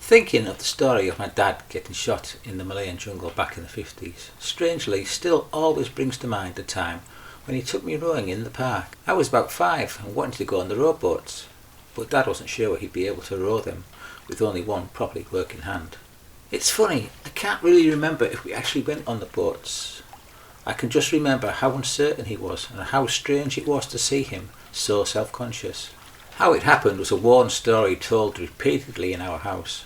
Thinking of the story of my dad getting shot in the Malayan jungle back in the 50s, strangely still always brings to mind the time when he took me rowing in the park. I was about 5 and wanted to go on the rowboats, but Dad wasn't sure he'd be able to row them with only one properly working hand. It's funny, I can't really remember if we actually went on the boats. I can just remember how uncertain he was and how strange it was to see him so self-conscious. How it happened was a worn story told repeatedly in our house.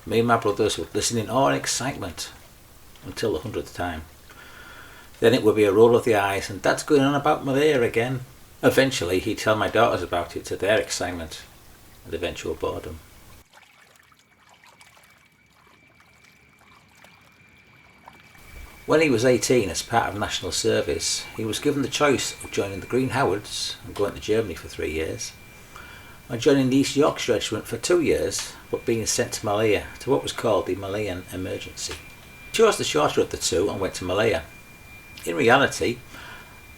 Me and my brothers would listen in awe and excitement until the 100th time. Then it would be a roll of the eyes and Dad's going on about Malaya again. Eventually he'd tell my daughters about it to their excitement and eventual boredom. When he was 18 as part of national service, he was given the choice of joining the Green Howards and going to Germany for 3 years, or joining the East Yorkshire Regiment for 2 years, but being sent to Malaya to what was called the Malayan Emergency. He chose the shorter of the two and went to Malaya. In reality,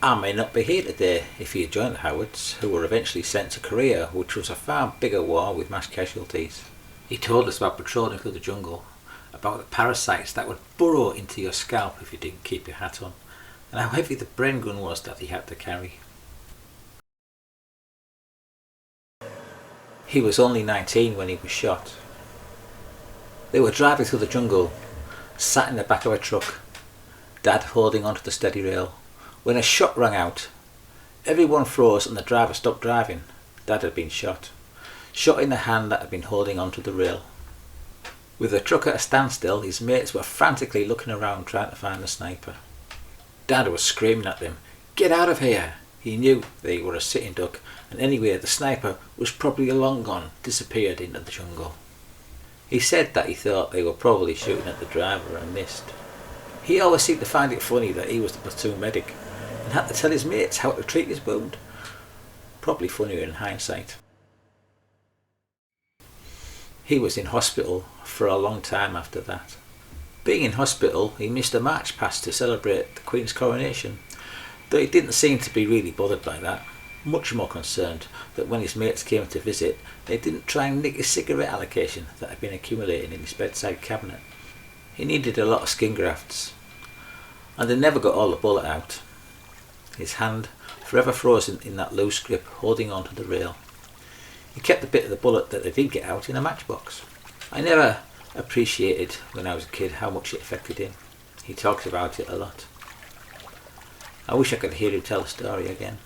I may not be here today if he had joined the Howards, who were eventually sent to Korea, which was a far bigger war with mass casualties. He told us about patrolling through the jungle, about the parasites that would burrow into your scalp if you didn't keep your hat on, and how heavy the brain gun was that he had to carry. He was only 19 when he was shot. They were driving through the jungle, sat in the back of a truck, Dad holding onto the steady rail, when a shot rang out. Everyone froze and the driver stopped driving. Dad had been shot. Shot in the hand that had been holding onto the rail. With the truck at a standstill, his mates were frantically looking around trying to find the sniper. Dad was screaming at them, "Get out of here!" He knew they were a sitting duck, and anyway the sniper was probably long gone, disappeared into the jungle. He said that he thought they were probably shooting at the driver and missed. He always seemed to find it funny that he was the platoon medic and had to tell his mates how to treat his wound. Probably funnier in hindsight. He was in hospital for a long time after that. Being in hospital, he missed a march past to celebrate the Queen's coronation, though he didn't seem to be really bothered by that, much more concerned that when his mates came to visit, they didn't try and nick his cigarette allocation that had been accumulating in his bedside cabinet. He needed a lot of skin grafts, and they never got all the bullet out. His hand forever frozen in that loose grip holding onto the rail. He kept the bit of the bullet that they did get out in a matchbox. I never appreciated when I was a kid how much it affected him. He talks about it a lot. I wish I could hear him tell the story again.